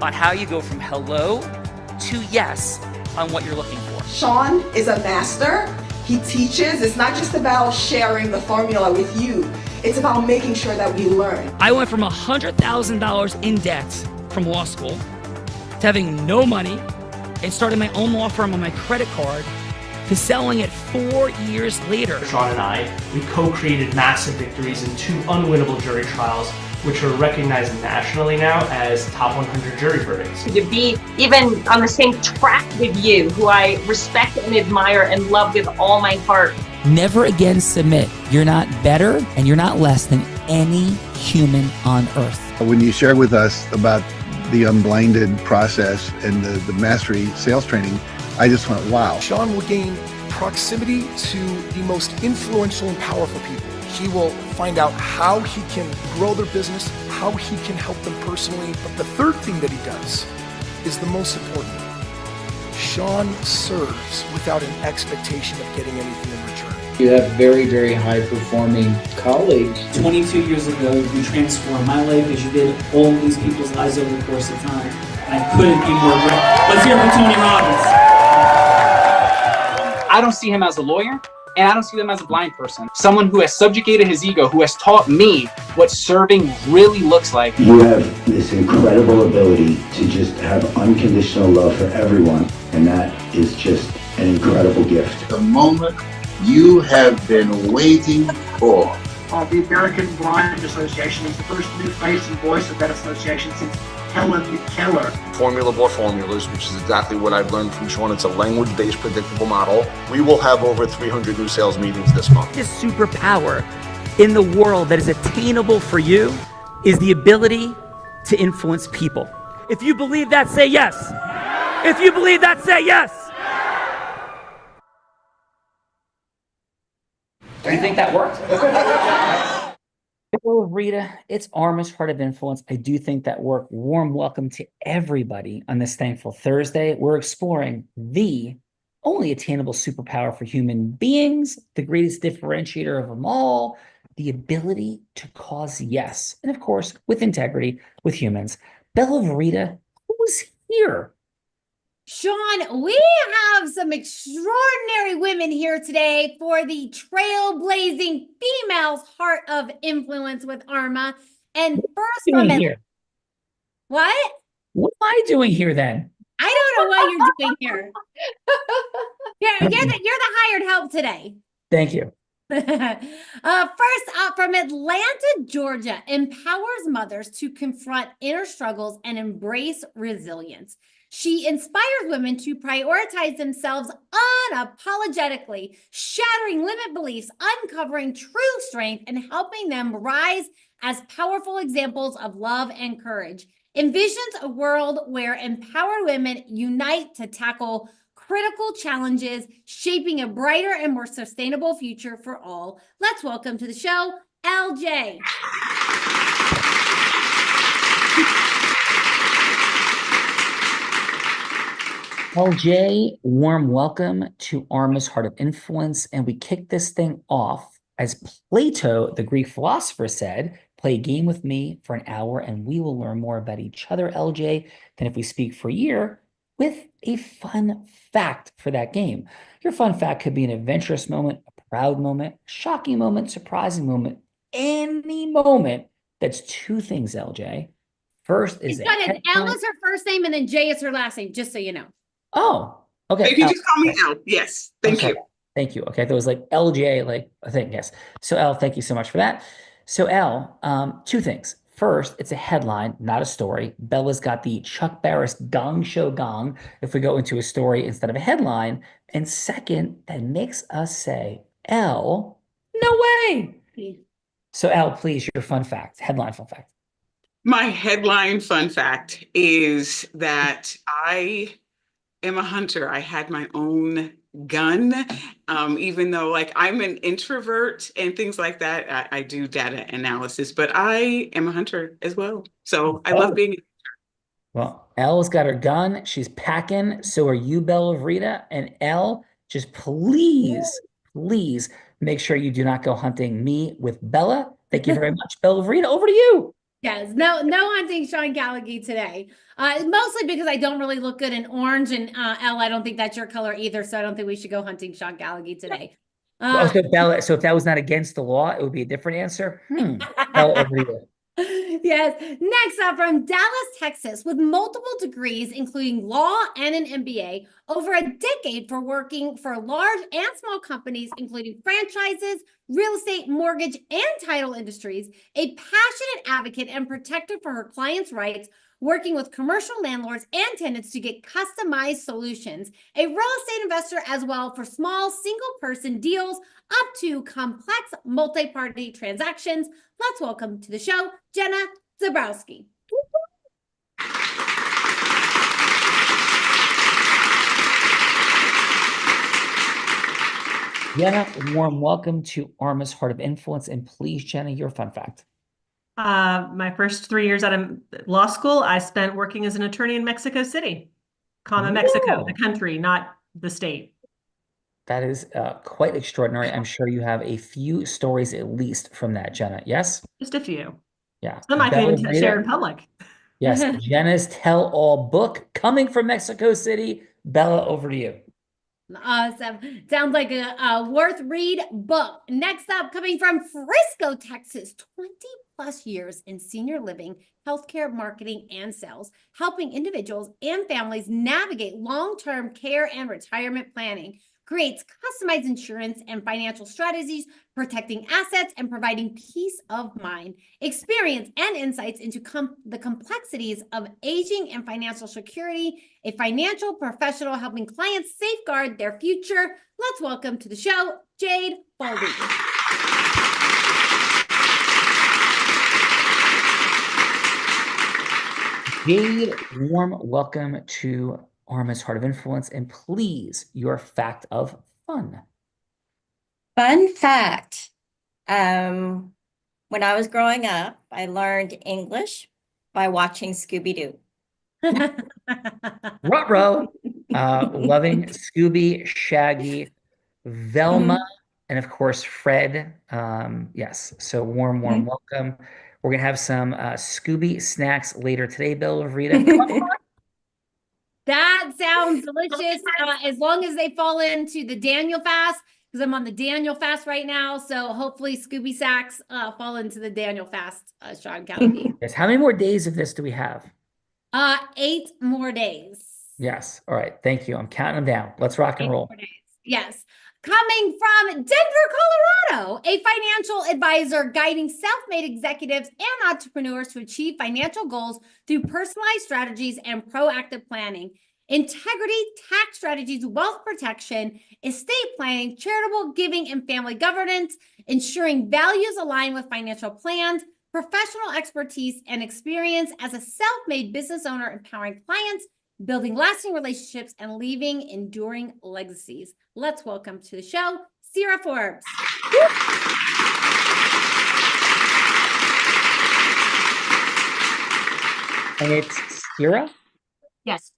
on how you go from hello to yes on what you're looking for. Sean is a master. He teaches. It's not just about sharing the formula with you. It's about making sure that we learn. I went from $100,000 in debt from law school to having no money and starting my own law firm on my credit card to selling it 4 years later. Sean and I, we co-created massive victories in 2 unwinnable jury trials, which are recognized nationally now as top 100 jury verdicts. To be even on the same track with you, who I respect and admire and love with all my heart. Never again submit. You're not better and you're not less than any human on earth. When you shared with us about the unblinded process and the mastery sales training, I just went, wow. Sean will gain proximity to the most influential and powerful people. He will find out how he can grow their business, how he can help them personally. But the third thing that he does is the most important. Sean serves without an expectation of getting anything in return. You have very, very high-performing colleagues. 22 years ago, you transformed my life as you did all these people's lives over the course of time. And I couldn't be more grateful. Let's hear it for Tony Robbins. I don't see him as a lawyer, and I don't see him as a blind person. Someone who has subjugated his ego, who has taught me what serving really looks like. You have this incredible ability to just have unconditional love for everyone, and that is just an incredible gift. The moment you have been waiting for. The American Blind Association is the first new face and voice of that association since Helen Keller. Formula for formulas, which is exactly what I've learned from Sean. It's a language-based predictable model. We will have over 300 new sales meetings this month. This superpower in the world that is attainable for you is the ability to influence people. If you believe that, say yes. If you believe that, say yes. Do you think that worked? Hello, Rita. It's Armish Heart of Influence. I do think that worked. Warm welcome to everybody on this Thankful Thursday. We're exploring the only attainable superpower for human beings, the greatest differentiator of them all, the ability to cause yes. And of course, with integrity, with humans. Bella Verita, who's here? Sean, we have some extraordinary women here today for the trailblazing females heart of influence with Arma. And first from here? What? What am I doing here then? I don't know what you're doing here. You're the hired help today. Thank you. First up from Atlanta, Georgia, empowers mothers to confront inner struggles and embrace resilience. She inspires women to prioritize themselves unapologetically, shattering limit beliefs, uncovering true strength, and helping them rise as powerful examples of love and courage. Envisions a world where empowered women unite to tackle critical challenges, shaping a brighter and more sustainable future for all. Let's welcome to the show, LJ. LJ, warm welcome to Arma's Heart of Influence. And we kick this thing off, as Plato, the Greek philosopher, said, play a game with me for an hour and we will learn more about each other, LJ, than if we speak for a year, with a fun fact for that game. Your fun fact could be an adventurous moment, a proud moment, shocking moment, surprising moment, any moment that's 2 things, LJ. First is L is her first name and then J is her last name, just so you know. Oh, okay. You can just call me L. Yes. Thank you. Thank you. Okay. That was like LJ, like a thing. Yes. So L, thank you so much for that. So L, 2 things. First, it's a headline, not a story. Bella's got the Chuck Barris Gong Show gong if we go into a story instead of a headline. And second, that makes us say, L, no way. So L, please, your fun fact, headline fun fact. My headline fun fact is that I am a hunter. I had my own gun, even though like I'm an introvert and things like that. I do data analysis, but I am a hunter as well. So I love being. Well, Elle's got her gun. She's packing. So are you, Bella Verita. And Elle, just please make sure you do not go hunting me with Bella. Thank you very much, Bella Verita. Over to you. Yes, no hunting Sean Gallagher today. Mostly because I don't really look good in orange, and Elle, I don't think that's your color either, so I don't think we should go hunting Sean Gallagher today. Oh, so Bella, so if that was not against the law, it would be a different answer. Bella, over to you. Yes. Next up from Dallas, Texas, with multiple degrees, including law and an MBA, over a decade for working for large and small companies, including franchises, real estate, mortgage, and title industries, a passionate advocate and protector for her clients' rights, working with commercial landlords and tenants to get customized solutions, a real estate investor as well for small single-person deals up to complex multi-party transactions. Let's welcome to the show, Jenna Zabrowski. Jenna, warm welcome to Arma's Heart of Influence. And please, Jenna, your fun fact. My first 3 years out of law school, I spent working as an attorney in Mexico City, Mexico, the country, not the state. That is quite extraordinary. I'm sure you have a few stories at least from that, Jenna. Yes? Just a few. Yeah. Some I can even share in public. Yes. Jenna's tell-all book coming from Mexico City. Bella, over to you. Awesome. Sounds like a worth read book. Next up, coming from Frisco, Texas, 20 plus years in senior living, healthcare, marketing, and sales, helping individuals and families navigate long-term care and retirement planning. Creates customized insurance and financial strategies, protecting assets and providing peace of mind. Experience and insights into the complexities of aging and financial security. A financial professional helping clients safeguard their future. Let's welcome to the show, Jade Baldy. Jade, warm welcome to Arma's Heart of Influence, and please, your fact of fun. Fun fact. When I was growing up, I learned English by watching Scooby-Doo. Ruh-roh. Loving Scooby, Shaggy, Velma, and of course, Fred. Yes, so warm welcome. We're going to have some Scooby snacks later today, Bella Rita. That sounds delicious, as long as they fall into the Daniel fast, because I'm on the Daniel fast right now. So hopefully Scooby Sacks fall into the Daniel fast, Sean Gallagher. Yes. How many more days of this do we have? 8 more days. Yes. All right. Thank you. I'm counting them down. Let's rock and roll. Yes. Coming from Denver, Colorado, a financial advisor guiding self-made executives and entrepreneurs to achieve financial goals through personalized strategies and proactive planning. Integrity, tax strategies, wealth protection, estate planning, charitable giving, and family governance, ensuring values align with financial plans, professional expertise and experience as a self-made business owner, empowering clients, building lasting relationships, and leaving enduring legacies. Let's welcome to the show, Sierra Forbes. And it's Sierra? Yes.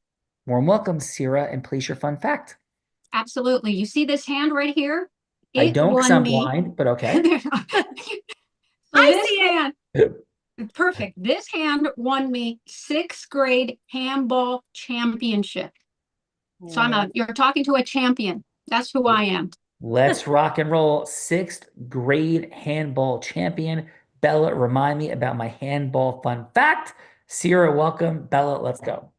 Warm welcome, Sierra, and please your fun fact. Absolutely. You see this hand right here? I don't because I'm blind, but okay. This hand, perfect. This hand won me 6th grade handball championship. So you're talking to a champion. That's who I am. Let's rock and roll. 6th grade handball champion. Bella, remind me about my handball fun fact. Sierra, welcome. Bella, let's go.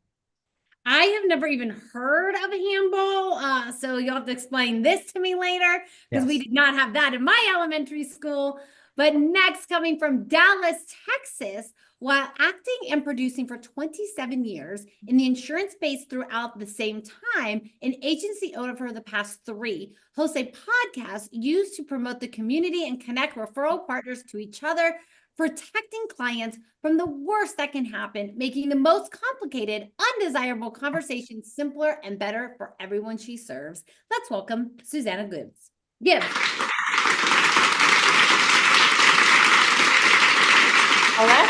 I have never even heard of a handball, so you'll have to explain this to me later, because we did not have that in my elementary school. But next, coming from Dallas, Texas, while acting and producing for 27 years in the insurance space throughout the same time, an agency owner for the past 3, hosts a podcast used to promote the community and connect referral partners to each other, protecting clients from the worst that can happen, making the most complicated, undesirable conversations simpler and better for everyone she serves. Let's welcome Susanna Gibbs. Hello.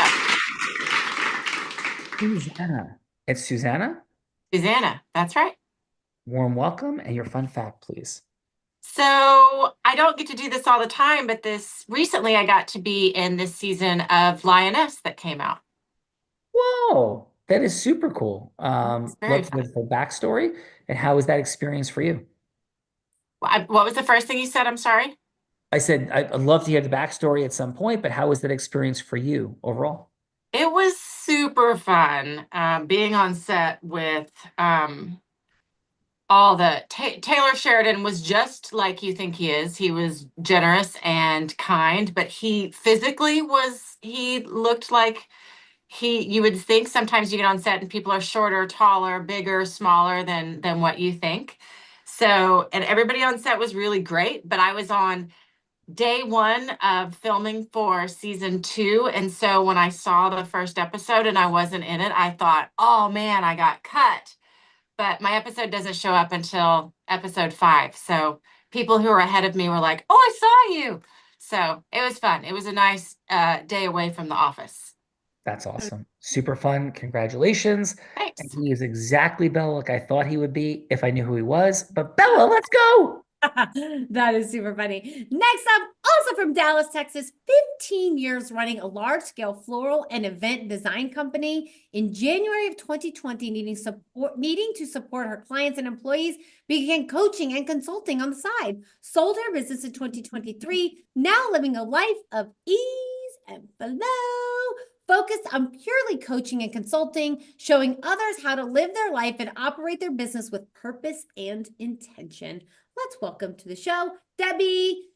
Susanna. It's Susanna? Susanna, that's right. Warm welcome and your fun fact, please. So I don't get to do this all the time, but recently I got to be in this season of Lioness that came out. Whoa, that is super cool. Very Love the backstory. And how was that experience for you? What was the first thing you said? I'm sorry. I said I'd love to hear the backstory at some point, but how was that experience for you overall? It was super fun being on set with all the Taylor Sheridan was just like you think he is. He was generous and kind, but he physically he looked like you would think sometimes you get on set and people are shorter, taller, bigger, smaller than what you think. So, and everybody on set was really great, but I was on day one of filming for season 2. And so when I saw the first episode and I wasn't in it, I thought, oh man, I got cut. But my episode doesn't show up until episode 5. So people who were ahead of me were like, oh, I saw you. So it was fun. It was a nice day away from the office. That's awesome. Super fun. Congratulations. Thanks. And he is exactly Bella like I thought he would be if I knew who he was. But Bella, let's go. That is super funny. Next up, also from Dallas, Texas, 15 years running a large-scale floral and event design company. In January of 2020, needing to support her clients and employees, began coaching and consulting on the side. Sold her business in 2023, now living a life of ease and flow. Focused on purely coaching and consulting, showing others how to live their life and operate their business with purpose and intention. Let's welcome to the show, Debbie.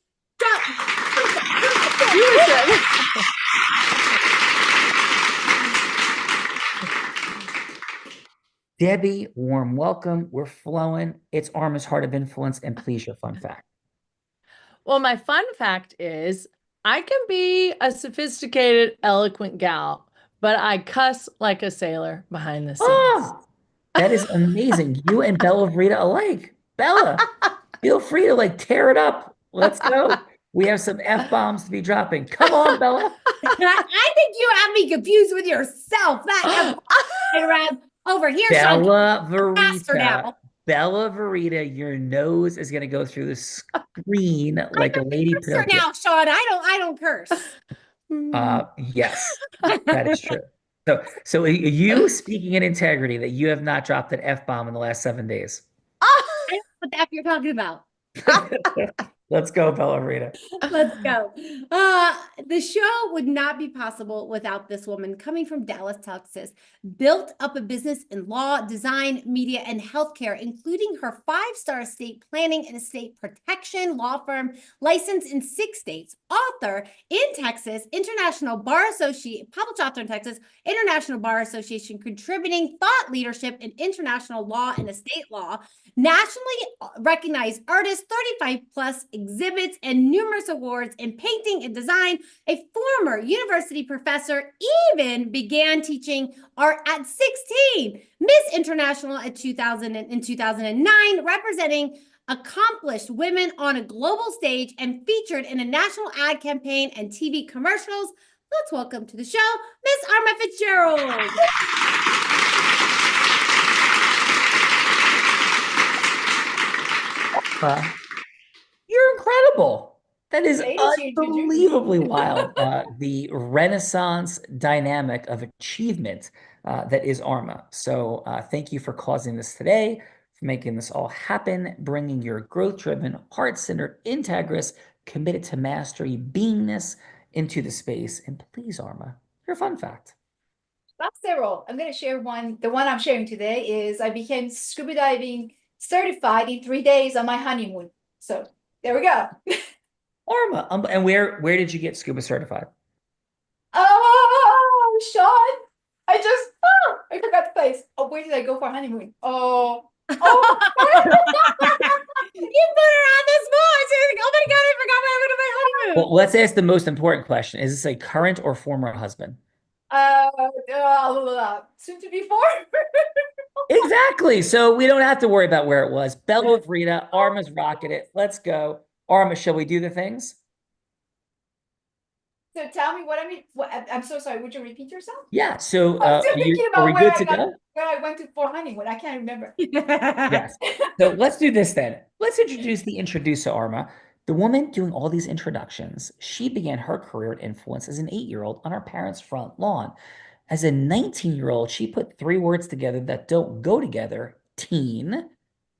Debbie, warm welcome. We're flowing. It's Arma's Heart of Influence, and please, your fun fact. Well, my fun fact is I can be a sophisticated, eloquent gal, but I cuss like a sailor behind the scenes. Oh, that is amazing. You and Bella Vrita alike. Bella, feel free to tear it up. Let's go. We have some F-bombs to be dropping. Come on, Bella. I think you have me confused with yourself. That around over here, Bella Sean. Vrita. Bella Vrita, your nose is gonna go through the screen like a lady Pinocchio. Now, Sean, I don't curse. Yes, that is true. So are you speaking in integrity that you have not dropped an F-bomb in the last 7 days? I don't know what the F you're talking about. Let's go, Bella Rita. Let's go. The show would not be possible without this woman coming from Dallas, Texas. Built up a business in law, design, media, and healthcare, including her 5-star estate planning and estate protection law firm, licensed in 6 states. Author in Texas, International Bar Association, published author in Texas, International Bar Association, contributing thought leadership in international law and estate law. Nationally recognized artist, 35 plus exhibits and numerous awards in painting and design. A former university professor, even began teaching art at 16. Miss International in 2009, representing accomplished women on a global stage and featured in a national ad campaign and TV commercials. Let's welcome to the show, Miss Arma Fitzgerald. You're incredible. That is unbelievably wild. The Renaissance dynamic of achievement that is Arma. So thank you for causing this today, for making this all happen, bringing your growth-driven, heart-centered, integrous, committed to mastery beingness into the space. And please, Arma, your fun fact. About several. I'm going to share one. The one I'm sharing today is I became scuba diving certified in 3 days on my honeymoon. So there we go. Arma, and where did you get scuba certified? Oh, Sean, I forgot the place. Oh, where did I go for honeymoon? Oh. You put her on the spot. She's like, oh my God, I forgot what I went to my honeymoon. Well, let's ask the most important question. Is this a current or former husband? Soon to be former. Exactly. So we don't have to worry about where it was. Bella Vrita, Arma's rocking it. Let's go. Arma, shall we do the things? So tell me what I mean. I'm so sorry. Would you repeat yourself? Yeah. So I'm still thinking are about we good to go? where I went to for honeymoon. I can't remember. Yes. So let's do this then. Let's introduce the introducer, Arma. The woman doing all these introductions, she began her career at influence as an 8-year-old on her parents' front lawn. As a 19-year-old, she put three words together that don't go together: teen,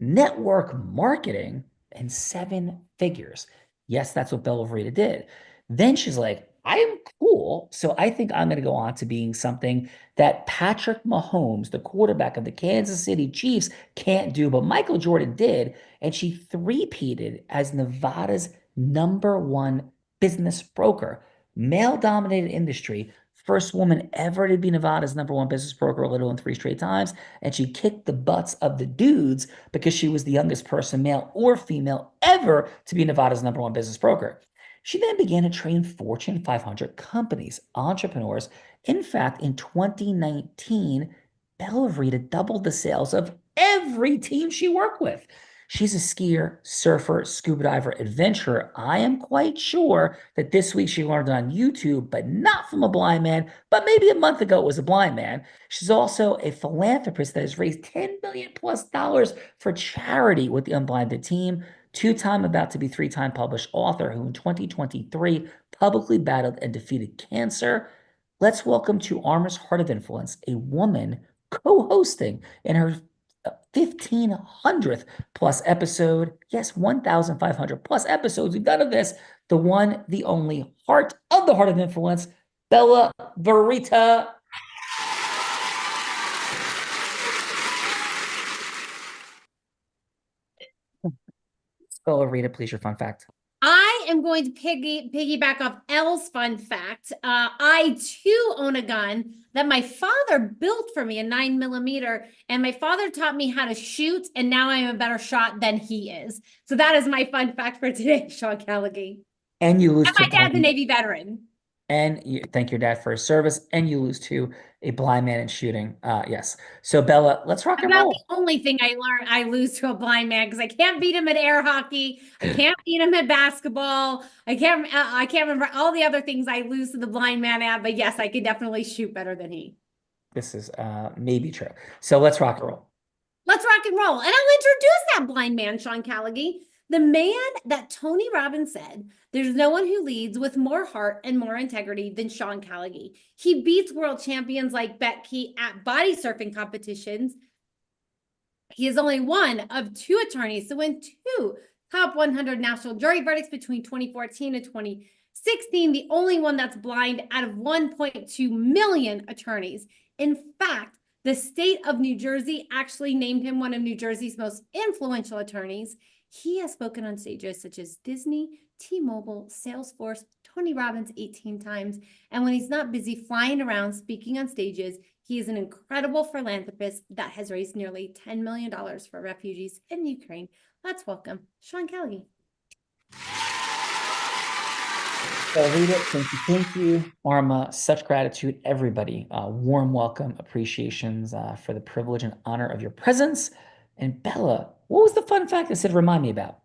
network marketing, and seven figures. Yes, that's what Bella Verita did. Then she's like, I am cool. So I think I'm going to go on to being something that Patrick Mahomes, the quarterback of the Kansas City Chiefs, can't do, but Michael Jordan did. And she three-peated as Nevada's #1 business broker, male dominated industry. First woman ever to be Nevada's #1 business broker, a little in 3 straight times. And she kicked the butts of the dudes because she was the youngest person, male or female, ever to be Nevada's #1 business broker. She then began to train Fortune 500 companies, entrepreneurs. In fact, in 2019, Bella Rita doubled the sales of every team she worked with. She's a skier, surfer, scuba diver, adventurer. I am quite sure that this week she learned it on YouTube, but not from a blind man, but maybe a month ago it was a blind man. She's also a philanthropist that has raised $10 million plus for charity with the Unblinded team. Two-time, about to be three-time published author who in 2023 publicly battled and defeated cancer. Let's welcome to Armor's Heart of Influence a woman co-hosting in her 1,500th plus episode. Yes, 1,500 plus episodes we've done of this. The one, the only heart of the Heart of Influence, Bella Verita. Bella Verita, please, your fun fact. I am going to piggyback off Elle's fun fact. I too own a gun that my father built for me, a 9mm, and my father taught me how to shoot, and now I'm a better shot than he is. So that is my fun fact for today, Sean Callaghan. And you lose and my dad's a Navy veteran. And you thank your dad for his service, and you lose to a blind man in shooting. Yes. So Bella, let's rock and roll. The only thing I learned, I lose to a blind man because I can't beat him at air hockey. I can't beat him at basketball. I can't remember all the other things I lose to the blind man at. But yes, I can definitely shoot better than he. This is maybe true. So let's rock and roll. Let's rock and roll. And I'll introduce that blind man, Sean Callaghan, the man that Tony Robbins said, there's no one who leads with more heart and more integrity than Sean Callaghan. He beats world champions like Becky at body surfing competitions. He is only one of 2 attorneys to win 2 top 100 national jury verdicts between 2014 and 2016, the only one that's blind out of 1.2 million attorneys. In fact, the state of New Jersey actually named him one of New Jersey's most influential attorneys. He has spoken on stages such as Disney, T-Mobile, Salesforce, Tony Robbins 18 times. And when he's not busy flying around speaking on stages, he is an incredible philanthropist that has raised nearly $10 million for refugees in Ukraine. Let's welcome Sean Callaghan. Rita, thank you. Arma, such gratitude, everybody. Warm welcome, appreciations for the privilege and honor of your presence. And Bella, what was the fun fact that said remind me about?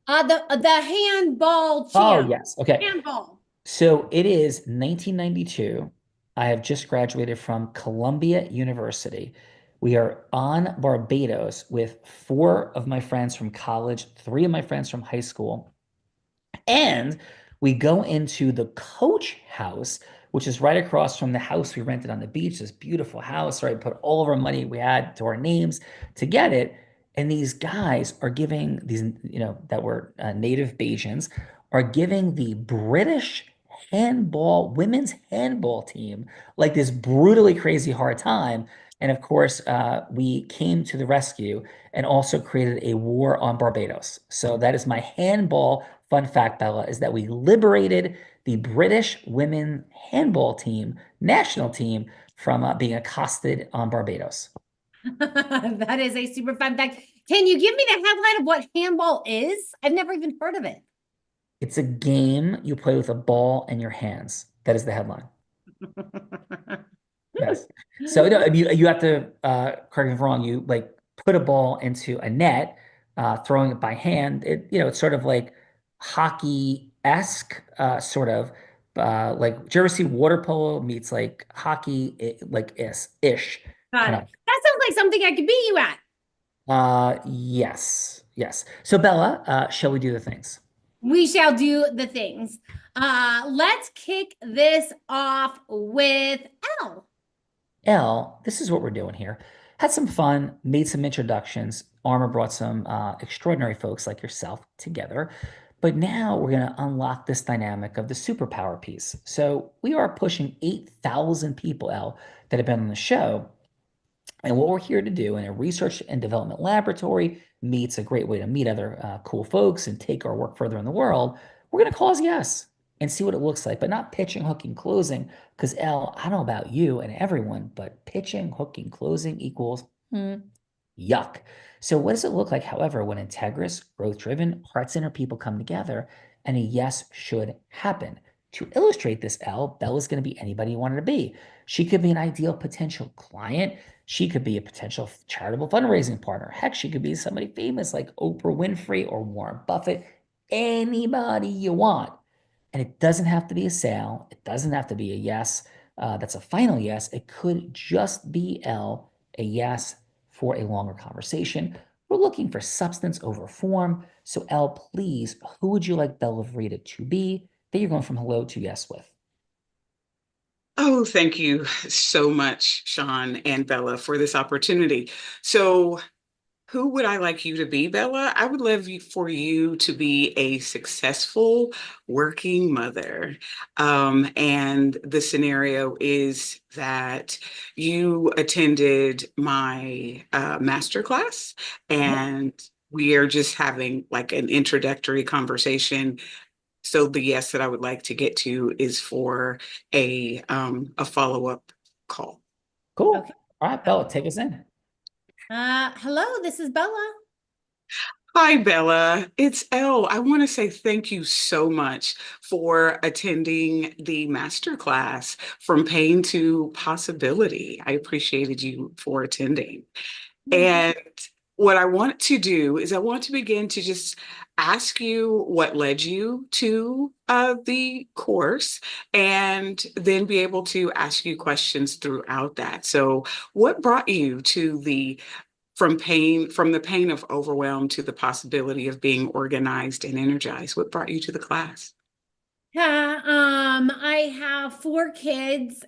The handball champ. Oh, yes. Okay. Handball. So it is 1992. I have just graduated from Columbia University. We are on Barbados with 4 of my friends from college, 3 of my friends from high school. And we go into the coach house, which is right across from the house we rented on the beach, this beautiful house, right? Put all of our money we had to our names to get it. And these guys are giving these, that were native Bajans, are giving the British women's handball team like this brutally crazy hard time. And of course, we came to the rescue and also created a war on Barbados. So that is my handball fun fact, Bella, is that we liberated the British women handball team, national team, from being accosted on Barbados. That is a super fun fact. Can you give me the headline of what handball is? I've never even heard of it. It's a game you play with a ball in your hands. That is the headline. Yes. So you have to, correct me if I'm wrong, you like put a ball into a net, throwing it by hand. It's sort of like hockey-esque, sort of, Like, did you ever see water polo meets like hockey, like ish Got kind it. of. That sounds like something I could beat you at. Yes, yes. So Bella, shall we do the things? We shall do the things. Let's kick this off with L. L, this is what we're doing here. Had some fun, made some introductions. Armor brought some extraordinary folks like yourself together. But now we're going to unlock this dynamic of the superpower piece. So we are pushing 8,000 people, L, that have been on the show. And what we're here to do in a research and development laboratory meets a great way to meet other cool folks and take our work further in the world. We're going to call yes and see what it looks like, but not pitching, hooking, closing. Because L, I don't know about you and everyone, but pitching, hooking, closing equals yuck. So what does it look like, however, when integrous, growth-driven, heart-centered people come together and a yes should happen? To illustrate this, L, Bella's going to be anybody you want her to be. She could be an ideal potential client. She could be a potential charitable fundraising partner. Heck, she could be somebody famous like Oprah Winfrey or Warren Buffett. Anybody you want. And it doesn't have to be a sale. It doesn't have to be a yes. That's a final yes. It could just be L, a yes for a longer conversation. We're looking for substance over form. So L, please, who would you like Bella Verita to be that you're going from hello to yes with? Oh, thank you so much, Sean and Bella, for this opportunity. So, who would I like you to be, Bella? I would love for you to be a successful working mother. And the scenario is that you attended my master class, and we are just having like an introductory conversation. So the yes that I would like to get to is for a follow-up call. Cool. Okay. All right, Bella, take us in. Hello, this is Bella. Hi, Bella. It's Elle. I want to say thank you so much for attending the masterclass From Pain to Possibility. I appreciated you for attending. And what I want to do is I want to begin to just ask you what led you to the course and then be able to ask you questions throughout that. So, what brought you to the from the pain of overwhelm to the possibility of being organized and energized? What brought you to the class? Yeah, I have 4 kids,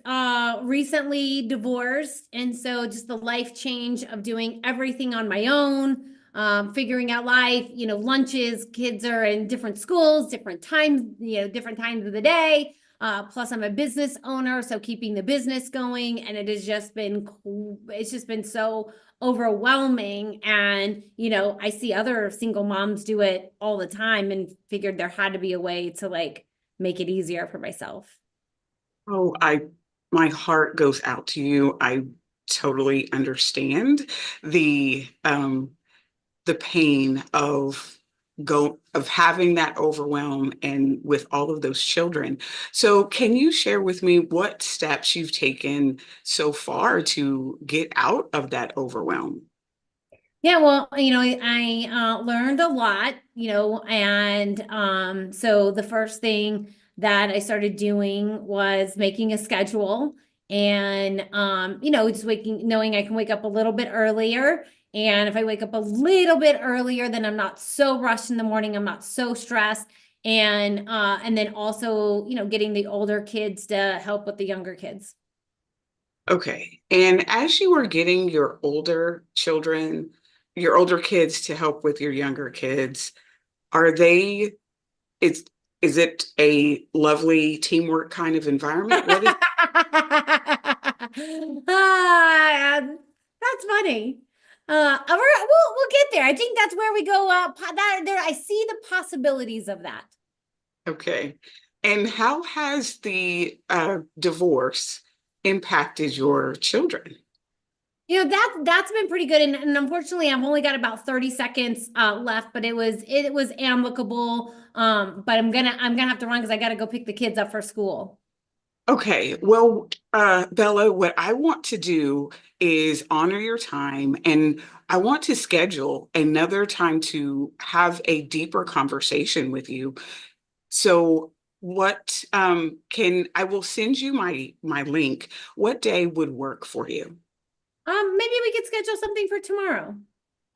recently divorced, and so just the life change of doing everything on my own, figuring out life, lunches, kids are in different schools, different times, different times of the day. Plus I'm a business owner, so keeping the business going, and it has just been it's just been so overwhelming. And I see other single moms do it all the time and figured there had to be a way to like make it easier for myself. Oh, my heart goes out to you. I totally understand the pain of having that overwhelm and with all of those children. So can you share with me what steps you've taken so far to get out of that overwhelm? Yeah, well, I learned a lot, and so the first thing that I started doing was making a schedule and just knowing I can wake up a little bit earlier. And if I wake up a little bit earlier, then I'm not so rushed in the morning, I'm not so stressed. And then also, getting the older kids to help with the younger kids. Okay. And as you are getting your older children, your older kids to help with your younger kids, are they, is, is it a lovely teamwork kind of environment? What is Ah, that's funny. We'll get there. I think that's where we go. That there, I see the possibilities of that. Okay. And how has the divorce impacted your children? That's been pretty good. And unfortunately, I've only got about 30 seconds left, but it was amicable. But I'm gonna have to run because I gotta go pick the kids up for school. Okay, well, Bella, what I want to do is honor your time, and I want to schedule another time to have a deeper conversation with you. So what I will send you my link. What day would work for you? Maybe we could schedule something for tomorrow.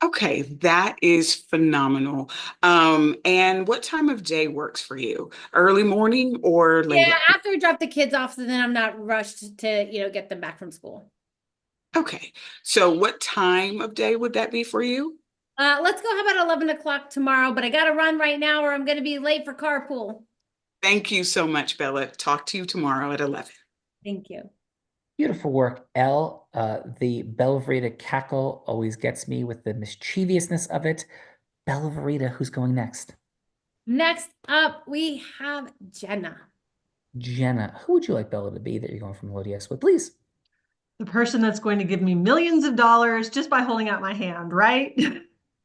Okay, that is phenomenal. And what time of day works for you? Early morning or late? Yeah, after we drop the kids off, so then I'm not rushed to, get them back from school. Okay, so what time of day would that be for you? Let's go. How about 11 o'clock tomorrow? But I got to run right now or I'm going to be late for carpool. Thank you so much, Bella. Talk to you tomorrow at 11. Thank you. Beautiful work, Elle. The Belverita cackle always gets me with the mischievousness of it. Belverita, who's going next? Next up, we have Jenna. Jenna, who would you like Bella to be that you're going from low to yes with, please? The person that's going to give me millions of dollars just by holding out my hand, right?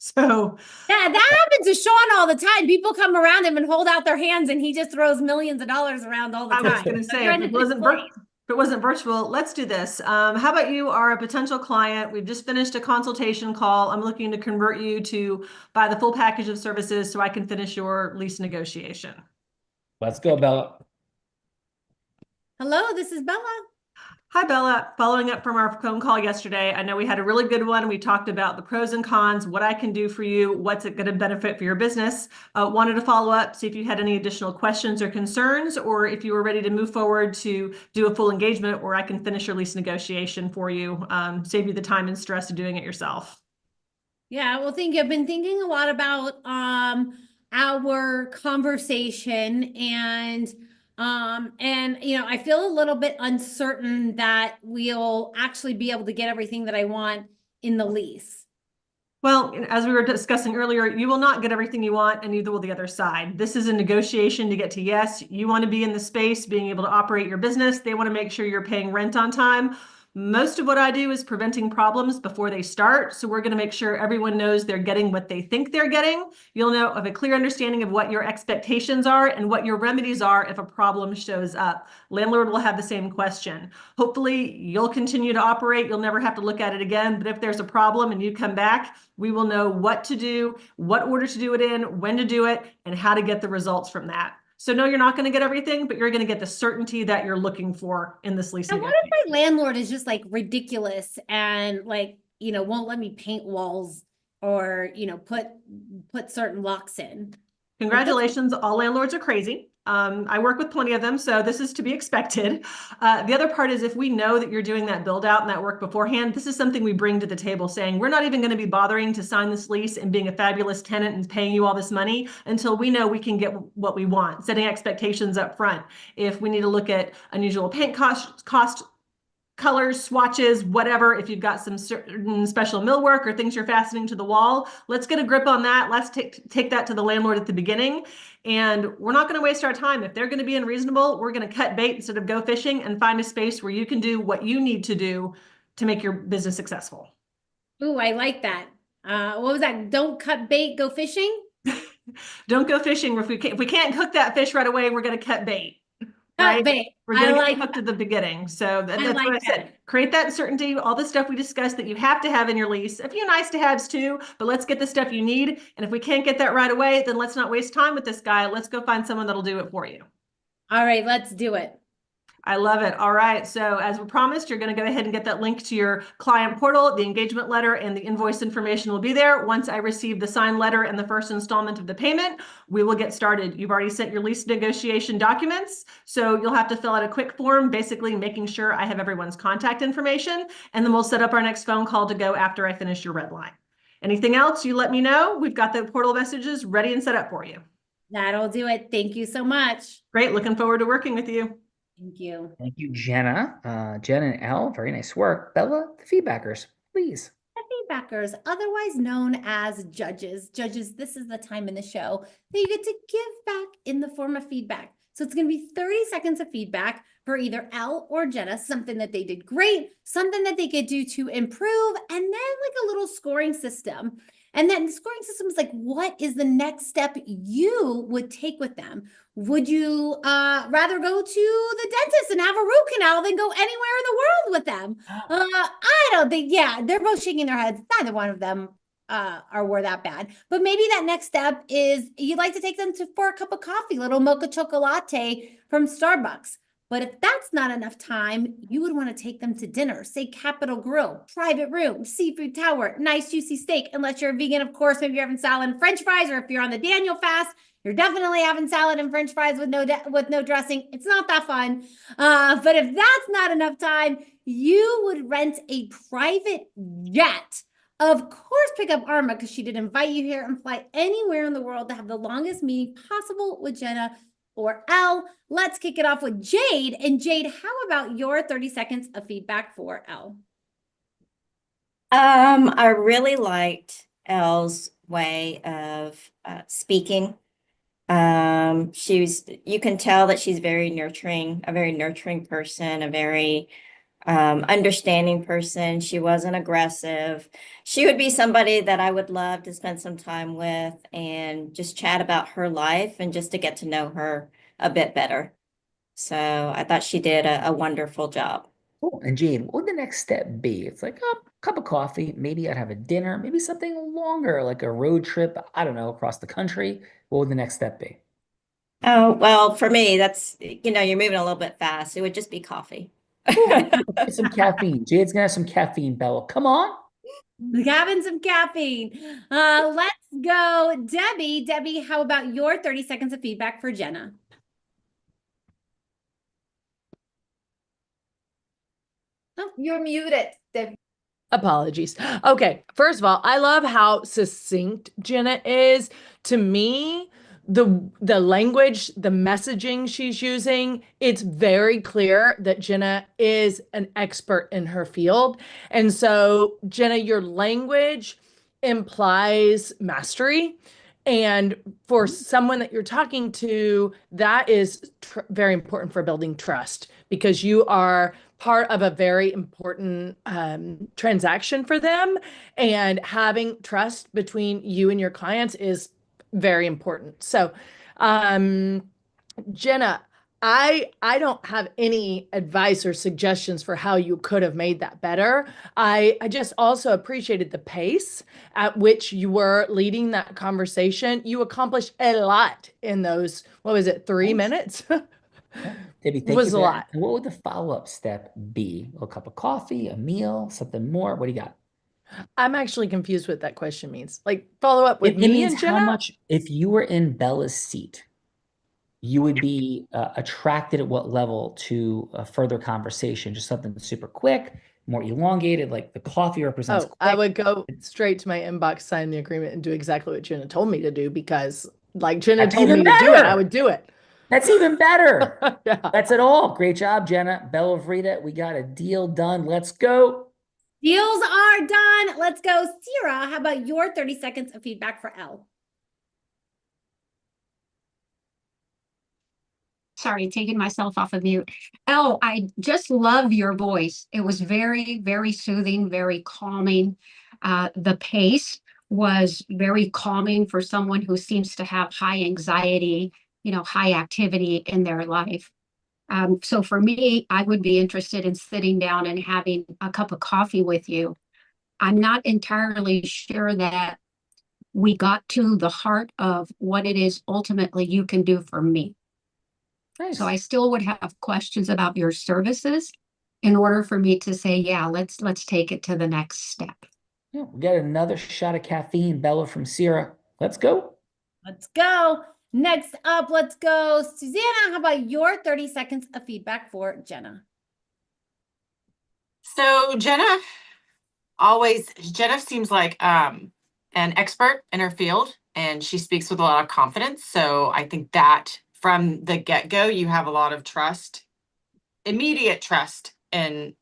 So yeah, that happens to Sean all the time. People come around him and hold out their hands and he just throws millions of dollars around all the time. I was going to say, if it wasn't virtual, let's do this. How about you are a potential client? We've just finished a consultation call. I'm looking to convert you to buy the full package of services so I can finish your lease negotiation. Let's go, Bella. Hello, this is Bella. Hi, Bella. Following up from our phone call yesterday, I know we had a really good one. We talked about the pros and cons, what I can do for you, what's it going to benefit for your business. Wanted to follow up, see if you had any additional questions or concerns, or if you were ready to move forward to do a full engagement where I can finish your lease negotiation for you, save you the time and stress of doing it yourself. Yeah, well, thank you. I've been thinking a lot about our conversation and I feel a little bit uncertain that we'll actually be able to get everything that I want in the lease. Well, as we were discussing earlier, you will not get everything you want, and neither will the other side. This is a negotiation to get to yes. You want to be in the space, being able to operate your business. They want to make sure you're paying rent on time. Most of what I do is preventing problems before they start. So we're going to make sure everyone knows they're getting what they think they're getting. You'll know of a clear understanding of what your expectations are and what your remedies are if a problem shows up. Landlord will have the same question. Hopefully you'll continue to operate. You'll never have to look at it again. But if there's a problem and you come back, we will know what to do, what order to do it in, when to do it, and how to get the results from that. So no, you're not going to get everything, but you're going to get the certainty that you're looking for in this lease. And what if my landlord is just like ridiculous and won't let me paint walls or, put certain locks in? Congratulations, all landlords are crazy. I work with plenty of them, so this is to be expected. The other part is if we know that you're doing that build out and that work beforehand, this is something we bring to the table saying, we're not even going to be bothering to sign this lease and being a fabulous tenant and paying you all this money until we know we can get what we want, setting expectations up front. If we need to look at unusual paint cost colors, swatches, whatever, if you've got some certain special millwork or things you're fastening to the wall, let's get a grip on that. Let's take that to the landlord at the beginning. And we're not going to waste our time. If they're going to be unreasonable, we're going to cut bait instead of go fishing and find a space where you can do what you need to do to make your business successful. Ooh, I like that. What was that? Don't cut bait, go fishing? Don't go fishing. If we can't cook that fish right away, we're going to cut bait. Right? Bait. We're going to get hooked at the beginning. So that's what I said. Create that certainty, all the stuff we discussed that you have to have in your lease. A few nice to haves too, but let's get the stuff you need. And if we can't get that right away, then let's not waste time with this guy. Let's go find someone that'll do it for you. All right, let's do it. I love it. All right. So as we promised, you're going to go ahead and get that link to your client portal. The engagement letter and the invoice information will be there. Once I receive the signed letter and the first installment of the payment, we will get started. You've already sent your lease negotiation documents. So you'll have to fill out a quick form, basically making sure I have everyone's contact information. And then we'll set up our next phone call to go after I finish your red line. Anything else, you let me know. We've got the portal messages ready and set up for you. That'll do it. Thank you so much. Great. Looking forward to working with you. Thank you. Thank you, Jenna. Jen and Elle, very nice work. Bella, the feedbackers, please. The feedbackers, otherwise known as judges. Judges, this is the time in the show that you get to give back in the form of feedback. So it's going to be 30 seconds of feedback for either Elle or Jenna, something that they did great, something that they could do to improve, and then like a little scoring system. And then the scoring system is like, what is the next step you would take with them? Would you rather go to the dentist and have a root canal than go anywhere in the world with them? I don't think, yeah, they're both shaking their heads. Neither one of them were that bad. But maybe that next step is you'd like to take them for a cup of coffee, little mocha chocolate from Starbucks. But if that's not enough time, you would want to take them to dinner, say Capitol Grill, private room, seafood tower, nice juicy steak, unless you're a vegan, of course, maybe you're having salad and French fries, or if you're on the Daniel fast, you're definitely having salad and French fries with no dressing. It's not that fun. But if that's not enough time, you would rent a private jet. Of course, pick up Arma because she did invite you here, and fly anywhere in the world to have the longest meeting possible with Jenna or Elle. Let's kick it off with Jade. And Jade, how about your 30 seconds of feedback for Elle? I really liked Elle's way of speaking. You can tell that she's very nurturing, a very nurturing person, a very understanding person. She wasn't aggressive. She would be somebody that I would love to spend some time with and just chat about her life and just to get to know her a bit better. So I thought she did a wonderful job. Cool. And Jade, what would the next step be? It's like a cup of coffee. Maybe I'd have a dinner, maybe something longer, like a road trip, I don't know, across the country. What would the next step be? Oh, well, for me, that's, you're moving a little bit fast. It would just be coffee. Get some caffeine. Jade's gonna have some caffeine, Bella. Come on. Having some caffeine. Let's go. Debbie. Debbie, how about your 30 seconds of feedback for Jenna? Oh, you're muted, Debbie. Apologies. Okay, first of all, I love how succinct Jenna is. To me, the language, the messaging she's using, it's very clear that Jenna is an expert in her field. And so, Jenna, your language implies mastery. And for someone that you're talking to, that is very important for building trust, because you are part of a very important transaction for them. And having trust between you and your clients is very important. So, Jenna, I don't have any advice or suggestions for how you could have made that better. I just also appreciated the pace at which you were leading that conversation. You accomplished a lot in those, what was it, 3 minutes? Debbie, thank Was you a for lot. that. And what would the follow-up step be? A cup of coffee, a meal, something more? What do you got? I'm actually confused what that question means. Like, follow up with It me means and how Jenna? much, if you were in Bella's seat, you would be attracted at what level to a further conversation? Just something super quick, more elongated, like the coffee represents Oh, I quick. would go straight to my inbox, sign the agreement, and do exactly what Jenna told me to do, because like Jenna That's told even me to do it, I better. would do it. That's even better. Yeah. That's it all. Great job, Jenna. Bella Vrita, we got a deal done. Let's go. Deals are done. Let's go. Sierra, how about your 30 seconds of feedback for Elle? Sorry, taking myself off of mute. Elle, I just love your voice. It was very, very soothing, very calming. The pace was very calming for someone who seems to have high anxiety, high activity in their life. So for me, I would be interested in sitting down and having a cup of coffee with you. I'm not entirely sure that we got to the heart of what it is ultimately you can do for me. Nice. So I still would have questions about your services in order for me to say, yeah, let's take it to the next step. Yeah, we got another shot of caffeine, Bella from Sierra. Let's go. Let's go. Next up, let's go. Susanna, how about your 30 seconds of feedback for Jenna? So Jenna seems like an expert in her field, and she speaks with a lot of confidence. So I think that from the get-go, you have a lot of trust, immediate trust in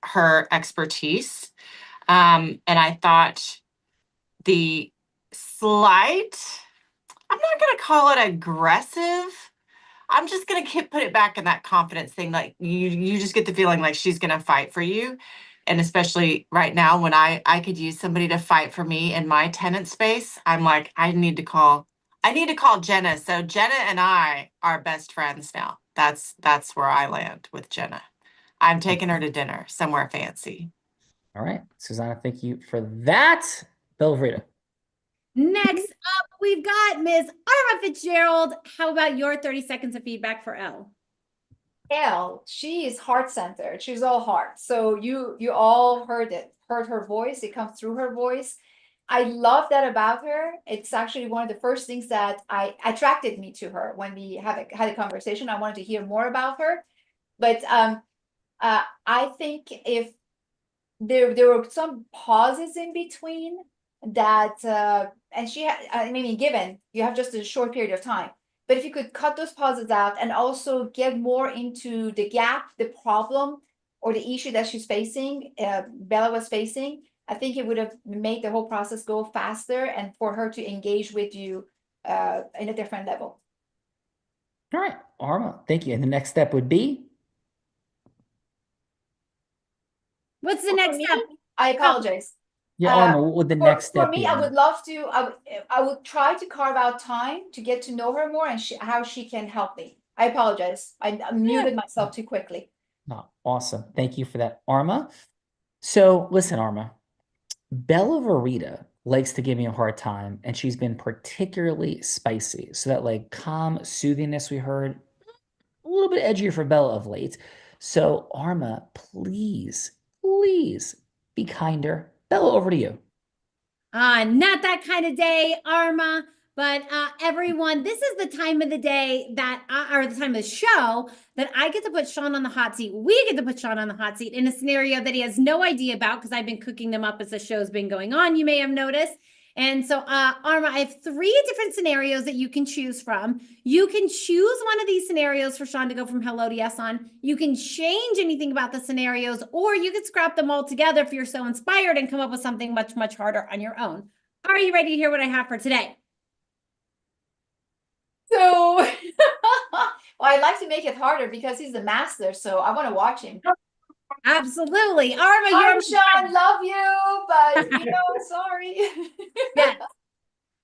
her expertise. And I thought the slight, I'm not going to call it aggressive. I'm just going to put it back in that confidence thing. Like you just get the feeling like she's going to fight for you. And especially right now when I could use somebody to fight for me in my tenant space, I'm like, I need to call Jenna. So Jenna and I are best friends now. That's where I land with Jenna. I'm taking her to dinner somewhere fancy. All right, Susanna, thank you for that. Bella Frida. Next up, we've got Ms. Arma Fitzgerald. How about your 30 seconds of feedback for Elle? Elle, she is heart-centered. She's all heart. So you all heard her voice. It comes through her voice. I love that about her. It's actually one of the first things that I attracted me to her when we had a conversation. I wanted to hear more about her. But I think if there were some pauses in between that and I mean, given you have just a short period of time, but if you could cut those pauses out and also get more into the gap, the problem, or the issue that she's facing, Bella was facing, I think it would have made the whole process go faster and for her to engage with you in a different level. All right, Arma, thank you. And the next step would be? What's the next step? I apologize. Yeah, Arma, what would the next step For me, be? I would love to, I would try to carve out time to get to know her more and how she can help me. I apologize. I muted myself too quickly. Oh, awesome. Thank you for that, Arma. So listen, Arma, Bella Verita likes to give me a hard time, and she's been particularly spicy. So that like calm soothingness we heard, a little bit edgier for Bella of late. So Arma, please, please be kinder. Bella, over to you. Not that kind of day, Arma. But everyone, this is the time of the day that, or the time of the show that I get to put Sean on the hot seat. We get to put Sean on the hot seat in a scenario that he has no idea about because I've been cooking them up as the show's been going on. You may have noticed. And so, Arma, I have 3 different scenarios that you can choose from. You can choose one of these scenarios for Sean to go from hello to yes on. You can change anything about the scenarios, or you can scrap them all together if you're so inspired and come up with something much, much harder on your own. Are you ready to hear what I have for today? So, well, I'd like to make it harder because he's the master, so I want to watch him. Absolutely. Arma, you're Sean, love you, but sorry. Yes.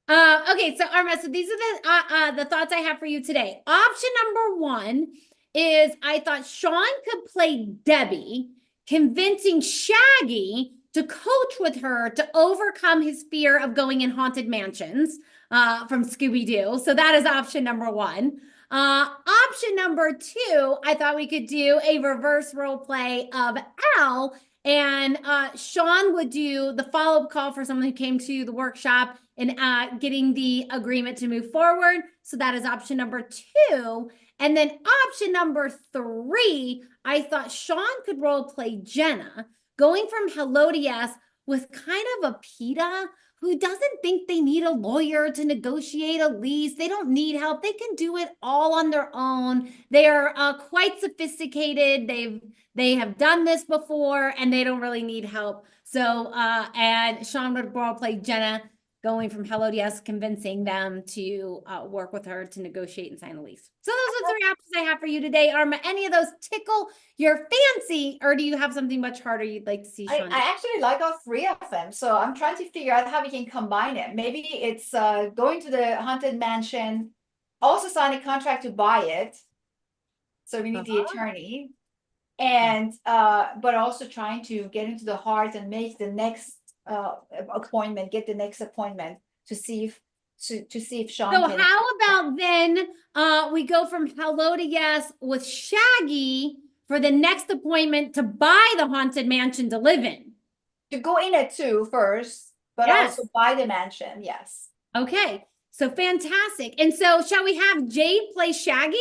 Okay, so Arma, so these are the thoughts I have for you today. Option number 1 is I thought Sean could play Debbie, convincing Shaggy to coach with her to overcome his fear of going in haunted mansions from Scooby-Doo. So that is option number 1. Option number 2, I thought we could do a reverse role play of Al, and Sean would do the follow-up call for someone who came to the workshop and getting the agreement to move forward. So that is option number 2. And then option number 3, I thought Sean could role play Jenna, going from hello to yes with kind of a PETA who doesn't think they need a lawyer to negotiate a lease. They don't need help. They can do it all on their own. They are quite sophisticated. They have done this before and they don't really need help. So, and Sean would role play Jenna, going from hello to yes, convincing them to work with her to negotiate and sign a lease. So those are 3 options I have for you today. Arma, any of those tickle your fancy, or do you have something much harder you'd like to see, Sean? I actually like all 3 of them, so I'm trying to figure out how we can combine it. Maybe it's going to the haunted mansion, also sign a contract to buy it. So we need the attorney. And but also trying to get into the heart and make the next appointment, get the next appointment to see if Sean So can. how about then we go from hello to yes with Shaggy for the next appointment to buy the haunted mansion to live in? To go in it too first, but also buy the mansion, yes. Okay, so fantastic. And so shall we have Jade play Shaggy?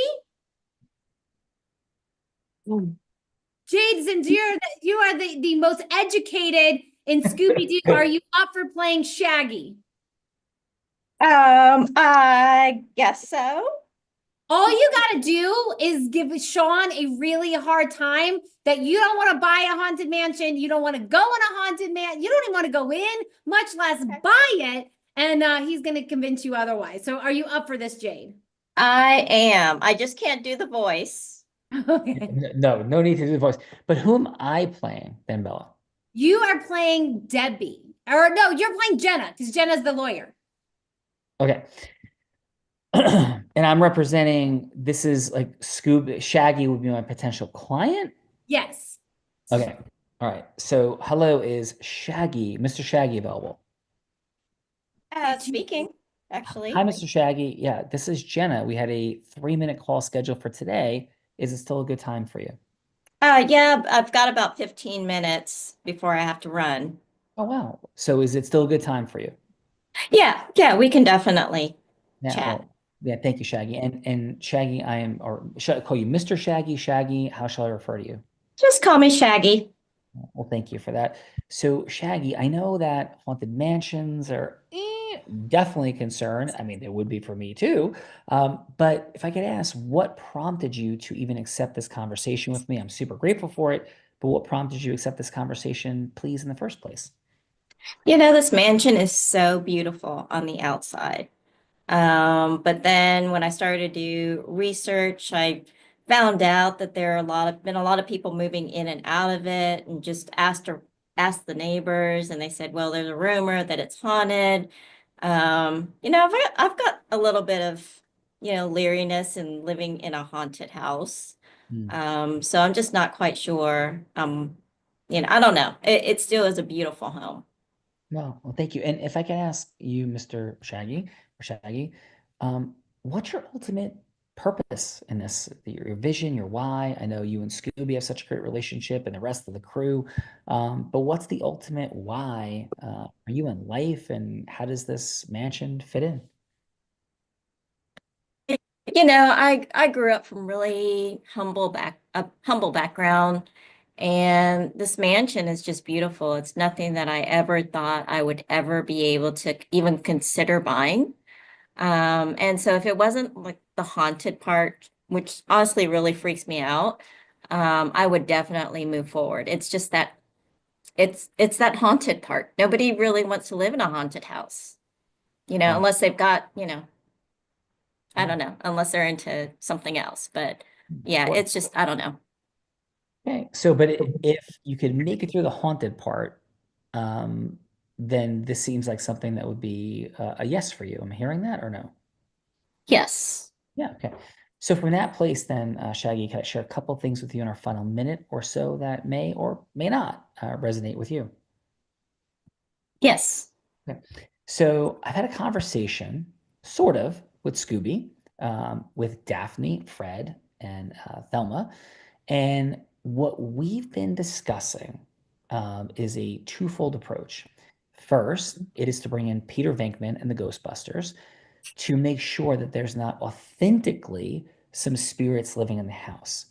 Jade, since you are the most educated in Scooby-Doo, are you up for playing Shaggy? I guess so. All you got to do is give Sean a really hard time that you don't want to buy a haunted mansion. You don't want to go in a haunted mansion. You don't even want to go in, much less buy it. And he's going to convince you otherwise. So are you up for this, Jade? I am. I just can't do the voice. Okay. No need to do the voice. But who am I playing then, Bella? You are playing Debbie. Or no, you're playing Jenna because Jenna's the lawyer. Okay. And I'm representing, this is like Shaggy would be my potential client? Yes. Okay. All right. So hello, is Shaggy, Mr. Shaggy available? Speaking, actually. Hi, Mr. Shaggy. Yeah, this is Jenna. We had a 3-minute call scheduled for today. Is it still a good time for you? Yeah, I've got about 15 minutes before I have to run. Oh, wow. So is it still a good time for you? Yeah, we can definitely Yeah, chat. well, yeah, thank you, Shaggy. And Shaggy, or should I call you Mr. Shaggy, Shaggy? How shall I refer to you? Just call me Shaggy. Well, thank you for that. So, Shaggy, I know that haunted mansions are definitely a concern. I mean, they would be for me too. But if I could ask, what prompted you to even accept this conversation with me? I'm super grateful for it. But what prompted you to accept this conversation, please, in the first place? This mansion is so beautiful on the outside. But then when I started to do research, I found out that there are been a lot of people moving in and out of it, and just asked the neighbors, and they said, well, there's a rumor that it's haunted. I've got a little bit of, leeriness in living in a haunted house. So I'm just not quite sure. I don't know. It still is a beautiful home. Well, thank you. And if I can ask you, Mr. Shaggy or Shaggy, what's your ultimate purpose in this? Your vision, your why? I know you and Scooby have such a great relationship and the rest of the crew. But what's the ultimate why for you in life, and how does this mansion fit in? I grew up from really a humble background, and this mansion is just beautiful. It's nothing that I ever thought I would ever be able to even consider buying. And so if it wasn't like the haunted part, which honestly really freaks me out, I would definitely move forward. It's just that it's that haunted part. Nobody really wants to live in a haunted house, unless they've got, I don't know, unless they're into something else. But yeah, Well, it's just, I don't know. okay. So, but if you could make it through the haunted part, um, then this seems like something that would be a yes for you. Am I hearing that or no? Yes. Yeah, okay. So from that place, then, Shaggy, can I share a couple things with you in our final minute or so that may or may not resonate with you? Yes. Okay. So I've had a conversation, sort of, with Scooby, with Daphne, Fred, and Thelma. And what we've been discussing is a twofold approach. First, it is to bring in Peter Venkman and the Ghostbusters to make sure that there's not authentically some spirits living in the house.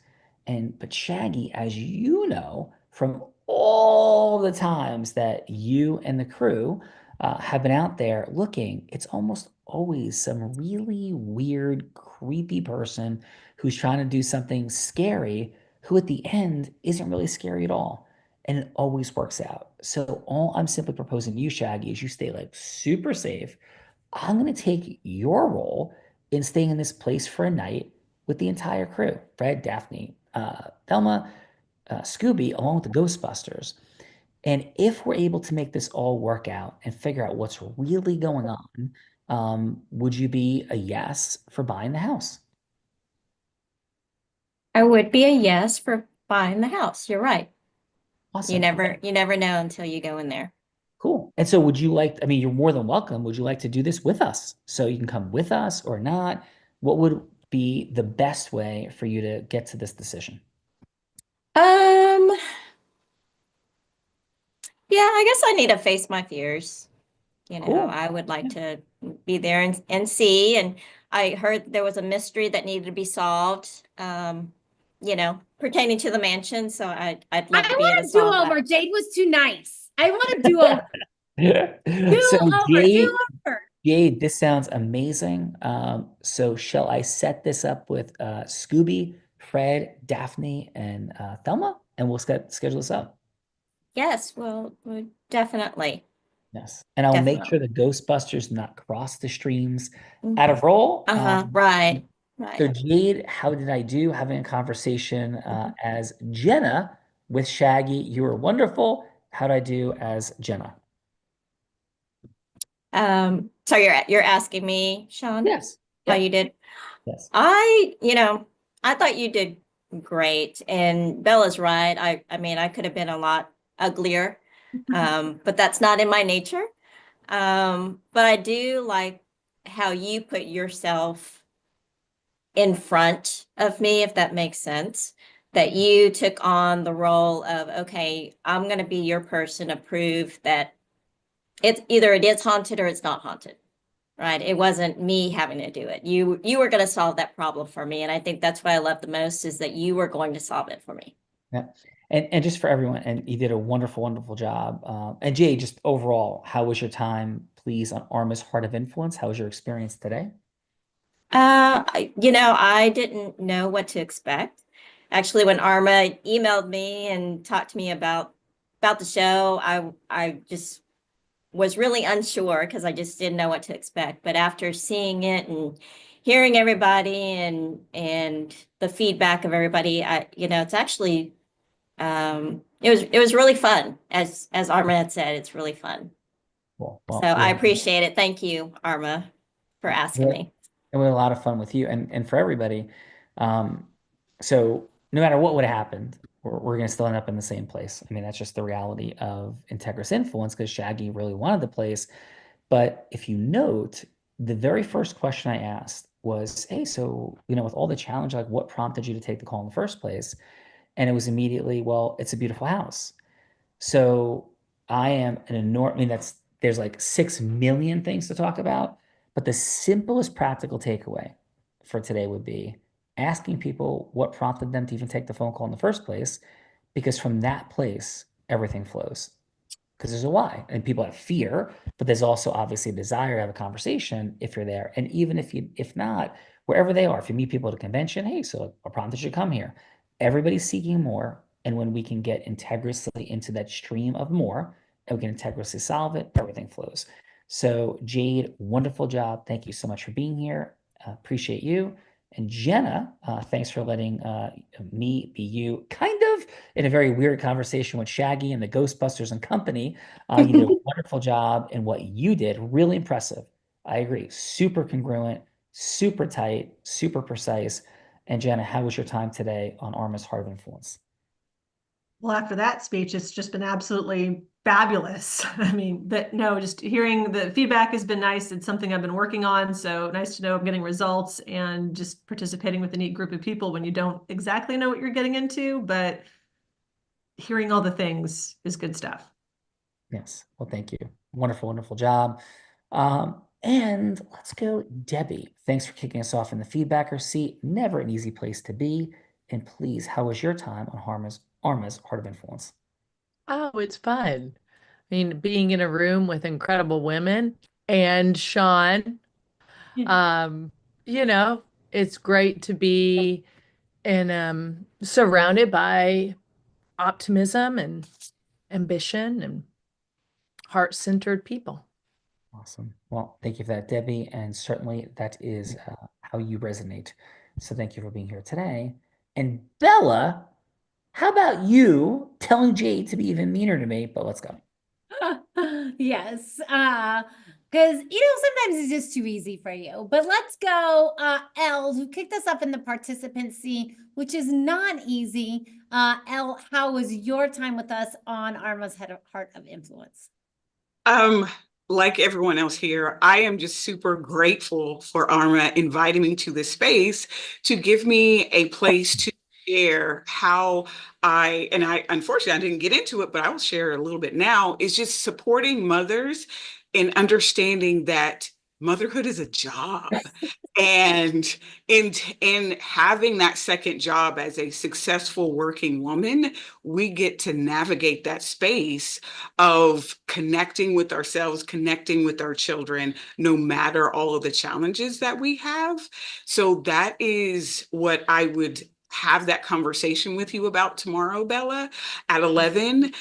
But Shaggy, as you know, from all the times that you and the crew have been out there looking, it's almost always some really weird, creepy person who's trying to do something scary, who at the end isn't really scary at all. And it always works out. So all I'm simply proposing to you, Shaggy, is you stay like super safe. I'm going to take your role in staying in this place for a night with the entire crew, Fred, Daphne, Thelma, Scooby, along with the Ghostbusters. And if we're able to make this all work out and figure out what's really going on, would you be a yes for buying the house? I would be a yes for buying the house. You're right. Awesome. You never know until you go in there. Cool. And so would you like, I mean, you're more than welcome. Would you like to do this with us? So you can come with us or not. What would be the best way for you to get to this decision? Um, yeah, I guess I need to face my fears. Cool. I would like to be there and see. And I heard there was a mystery that needed to be solved, pertaining to the mansion. So I'd love I to be able want to a solve do-over. that. Jade was too nice. I want a do-over. So Do-over, do-over. Jade, this sounds amazing. So shall I set this up with Scooby, Fred, Daphne, and Thelma, and we'll schedule this up. Yes, well, definitely. Yes, and I'll make sure Definitely. the Ghostbusters do not cross the streams out of roll. Right. So Jade, how did I do having a conversation as Jenna with Shaggy? You were wonderful. How did I do as Jenna? So you're asking me, Sean, Yes. how Yeah. you did? Yes. I thought you did great, and Bella's right. I mean, I could have been a lot uglier, but that's not in my nature. But I do like how you put yourself in front of me, if that makes sense. That you took on the role of, okay, I'm going to be your person to prove that it's either it is haunted or it's not haunted, right? It wasn't me having to do it. You were going to solve that problem for me, and I think that's what I love the most is that you were going to solve it for me. Yeah. And just for everyone, and you did a wonderful, wonderful job. And Jay, just overall, how was your time, please, on Arma's Heart of Influence? How was your experience today? I didn't know what to expect. Actually, when Arma emailed me and talked to me about the show, I just was really unsure because I just didn't know what to expect. But after seeing it and hearing everybody and the feedback of everybody, it's actually it was really fun. As Arma had said, it's really fun. Cool. So Well, I appreciate it. Thank you, Arma, for asking me. we had a lot of fun with you and for everybody. So no matter what would have happened, we're going to still end up in the same place. I mean, that's just the reality of Integris Influence because Shaggy really wanted the place. But if you note, the very first question I asked was, hey, so, with all the challenge, like what prompted you to take the call in the first place? And it was immediately, well, it's a beautiful house. So I am an enormous, I mean, there's like 6 million things to talk about, but the simplest practical takeaway for today would be asking people what prompted them to even take the phone call in the first place, because from that place, everything flows because there's a why and people have fear, but there's also obviously a desire to have a conversation if you're there. And even if not, wherever they are, if you meet people at a convention, hey, so a prompt should come here. Everybody's seeking more. And when we can get integriously into that stream of more and we can integriously solve it, everything flows. So Jade, wonderful job. Thank you so much for being here. Appreciate you. And Jenna, thanks for letting me be you, kind of in a very weird conversation with Shaggy and the Ghostbusters and company. You did a wonderful job in what you did. Really impressive. I agree. Super congruent, super tight, super precise. And Jenna, how was your time today on Arma's Heart of Influence? Well, after that speech, it's just been absolutely fabulous. I mean, just hearing the feedback has been nice. It's something I've been working on. So nice to know I'm getting results and just participating with a neat group of people when you don't exactly know what you're getting into, but hearing all the things is good stuff. Yes. Well, thank you. Wonderful, wonderful job. And let's go, Debbie. Thanks for kicking us off in the feedbacker seat. Never an easy place to be. And please, how was your time on Arma's Heart of Influence? Oh, it's fun. I mean, being in a room with incredible women and Sean, um, it's great to be surrounded by optimism and ambition and heart-centered people. Awesome. Well, thank you for that, Debbie. And certainly that is how you resonate. So thank you for being here today. And Bella, how about you telling Jade to be even meaner to me? But let's go. Yes. Because sometimes it's just too easy for you. But let's go, Elle, who kicked us up in the participant seat, which is not easy. Elle, how was your time with us on Arma's Heart of Influence? Like everyone else here, I am just super grateful for Arma inviting me to this space to give me a place to share how I unfortunately I didn't get into it, but I will share a little bit now, is just supporting mothers and understanding that motherhood is a job. And in having that second job as a successful working woman, we get to navigate that space of connecting with ourselves, connecting with our children, no matter all of the challenges that we have. So that is what I would have that conversation with you about tomorrow, Bella, at 11.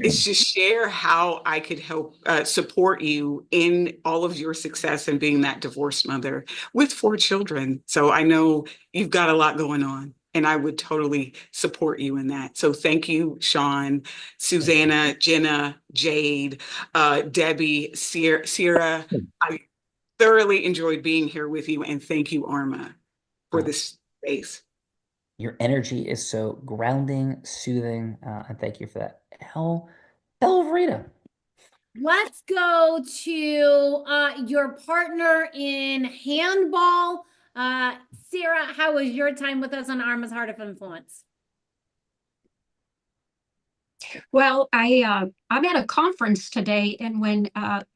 Is just share how I could help support you in all of your success and being that divorced mother with 4 children. So I know you've got a lot going on, and I would totally support you in that. So thank you, Sean, Susanna, Jenna, Jade, Debbie, Sierra. I thoroughly enjoyed being here with you, and thank you, Arma, for this space. Your energy is so grounding, soothing, and thank you for that. Hell, Rita. Let's go to your partner in handball. Sarah, how was your time with us on Arma's Heart of Influence? Well, I'm at a conference today, and when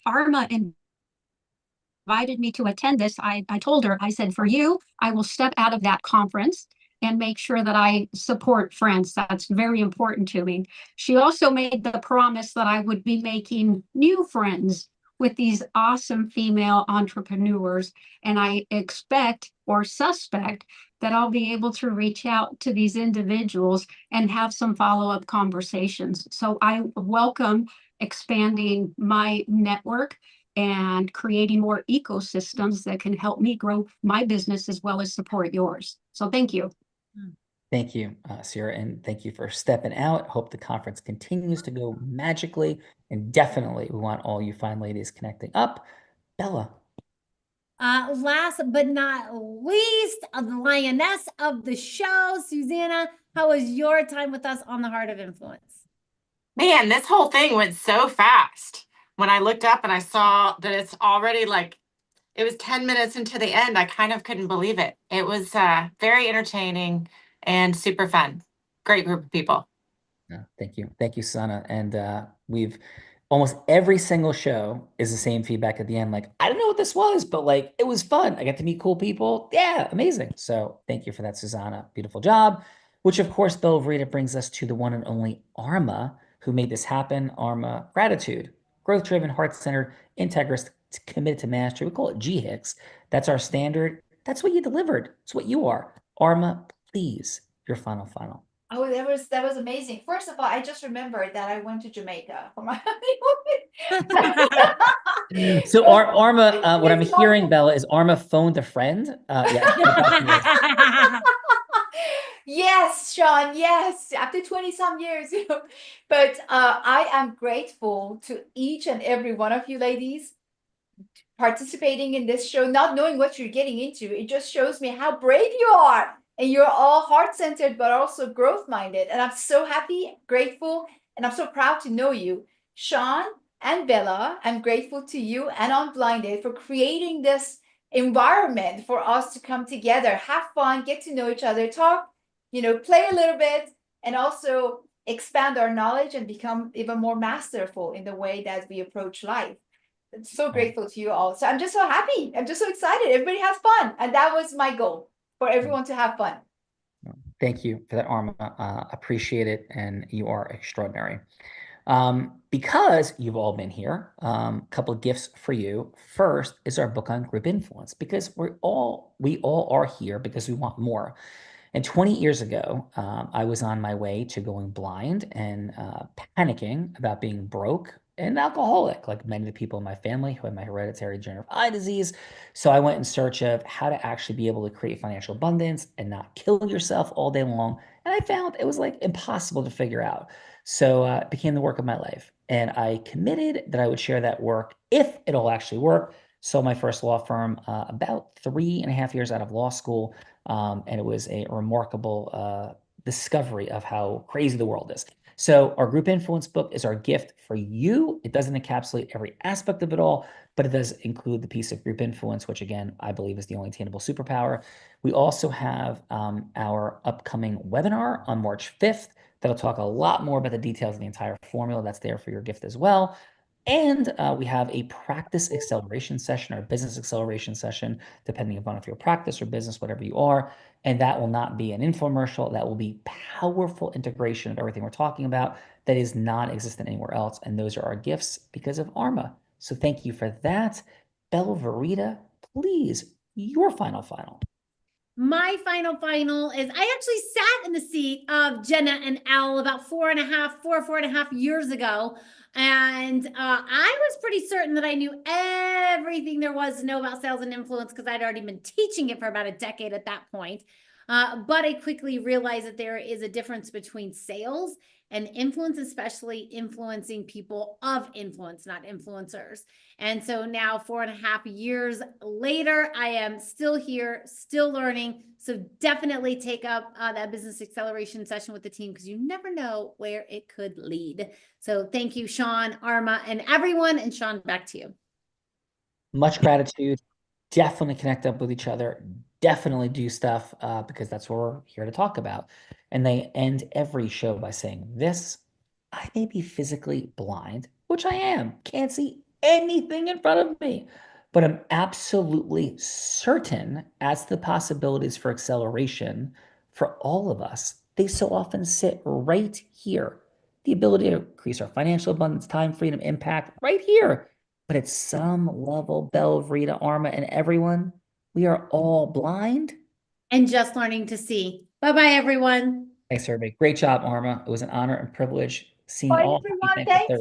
Arma invited me to attend this, I told her, I said, for you, I will step out of that conference and make sure that I support friends. That's very important to me. She also made the promise that I would be making new friends with these awesome female entrepreneurs. And I expect or suspect that I'll be able to reach out to these individuals and have some follow-up conversations. So I welcome expanding my network and creating more ecosystems that can help me grow my business as well as support yours. So thank you. Thank you, Sarah, and thank you for stepping out. Hope the conference continues to go magically, and definitely we want all you fine ladies connecting up. Bella. Last but not least, the lioness of the show, Susanna, how was your time with us on the Heart of Influence? Man, this whole thing went so fast. When I looked up and I saw that it's already like, it was 10 minutes into the end, I kind of couldn't believe it. It was very entertaining and super fun. Great group of people. Thank you. Thank you, Sana. And we've almost every single show is the same feedback at the end. Like, I don't know what this was, but like, it was fun. I got to meet cool people. Yeah, amazing. So thank you for that, Susanna. Beautiful job. Which, of course, Belvrita brings us to the one and only Arma, who made this happen. Arma, gratitude, growth-driven, heart-centered, integrist, committed to mastery. We call it GHICS. That's our standard. That's what you delivered. It's what you are. Arma, please, your final. Oh, that was amazing. First of all, I just remembered that I went to Jamaica for my honeymoon. So Arma, what I'm hearing, Bella, is Arma phoned a friend. Yeah. Yes, Sean, yes, after 20 some years, you know. But I am grateful to each and every one of you ladies participating in this show, not knowing what you're getting into. It just shows me how brave you are. And you're all heart-centered, but also growth-minded. And I'm so happy, grateful, and I'm so proud to know you. Sean and Bella, I'm grateful to you and Unblinded for creating this environment for us to come together, have fun, get to know each other, talk, you know, play a little bit, and also expand our knowledge and become even more masterful in the way that we approach life. I'm so grateful to you all. So I'm just so happy. I'm just so excited. Everybody has fun. And that was my goal, for everyone to have fun. Thank you for that, Arma. Appreciate it. And you are extraordinary. Because you've all been here, a couple of gifts for you. First is our book on group influence, because we all are here because we want more. And 20 years ago, I was on my way to going blind and panicking about being broke and alcoholic, like many of the people in my family who had my hereditary degenerative eye disease. So I went in search of how to actually be able to create financial abundance and not kill yourself all day long. And I found it was like impossible to figure out. So it became the work of my life. And I committed that I would share that work if it'll actually work. So my first law firm, about 3.5 years out of law school, and it was a remarkable discovery of how crazy the world is. So our group influence book is our gift for you. It doesn't encapsulate every aspect of it all, but it does include the piece of group influence, which again, I believe is the only attainable superpower. We also have our upcoming webinar on March 5th that'll talk a lot more about the details of the entire formula. That's there for your gift as well. And we have a practice acceleration session or business acceleration session, depending upon if you're practice or business, whatever you are. And that will not be an infomercial. That will be powerful integration of everything we're talking about that is non-existent anywhere else. And those are our gifts because of Arma. So thank you for that. Belverita, please, your final. My final is I actually sat in the seat of Jenna and Al about 4.5 years ago. And I was pretty certain that I knew everything there was to know about sales and influence because I'd already been teaching it for about a decade at that point. But I quickly realized that there is a difference between sales and influence, especially influencing people of influence, not influencers. And so now 4.5 years later, I am still here, still learning. So definitely take up that business acceleration session with the team, because you never know where it could lead. So thank you, Sean, Arma, and everyone. And Sean, back to you. Much gratitude. Definitely connect up with each other. Definitely do stuff because that's what we're here to talk about. And they end every show by saying this: I may be physically blind, which I am, can't see anything in front of me, but I'm absolutely certain as to the possibilities for acceleration for all of us. They so often sit right here. The ability to increase our financial abundance, time, freedom, impact, right here. But at some level, Belle, Rita, Arma, and everyone, we are all blind and just learning to see. Bye-bye, everyone. Thanks, everybody. Great job, Arma. It was an honor and privilege seeing Bye, all. everyone. Thank Thank you.